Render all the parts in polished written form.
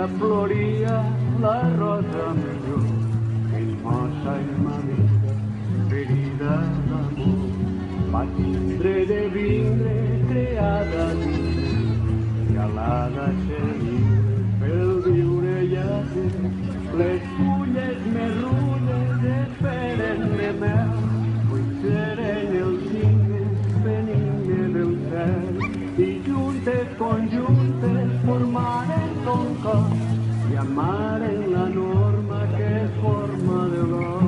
dia floria la rosa millor, ell mossa i ma vida, ferida d'amor, va tindre de vindre creada dins, i a la deixar lliure pel viure ja sé, les fulles més rulles esperen-me mel, vull seren els cignes venint del cel, i juntes, conjuntes, formaren un cos i amaren la norma que és forma de l'or.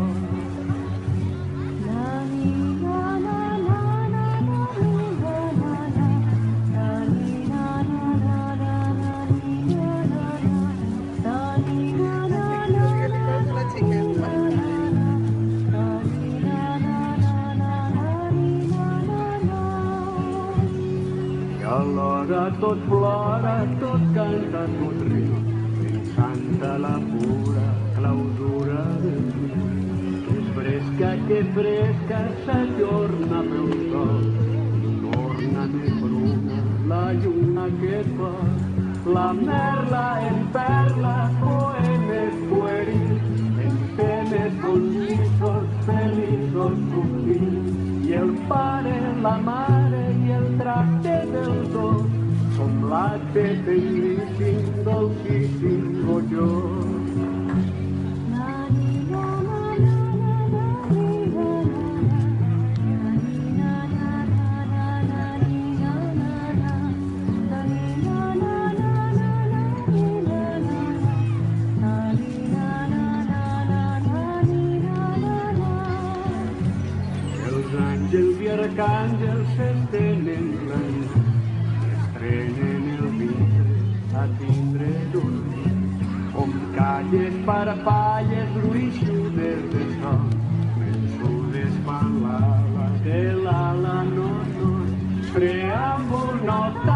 Alhora tot plora, tot canta, tot riu, pensant a la pura clausura del riu. Que fresca s'ajorna pel sol, torna més bruna la lluna que fa, la merla en perla, poemes puerils, en temes concisos, feliços subtils, i el pare, la mare i el tracte dels dos, com l'acte tendríssim, dolcíssim, gojós. Àngels i arcàngels s'estenen la nit, estrenen el vidre a tindre dormir, com calles, parpalles, gruixudes de sol, vençudes fan l'ala de l'ala, no, preàmbul, nota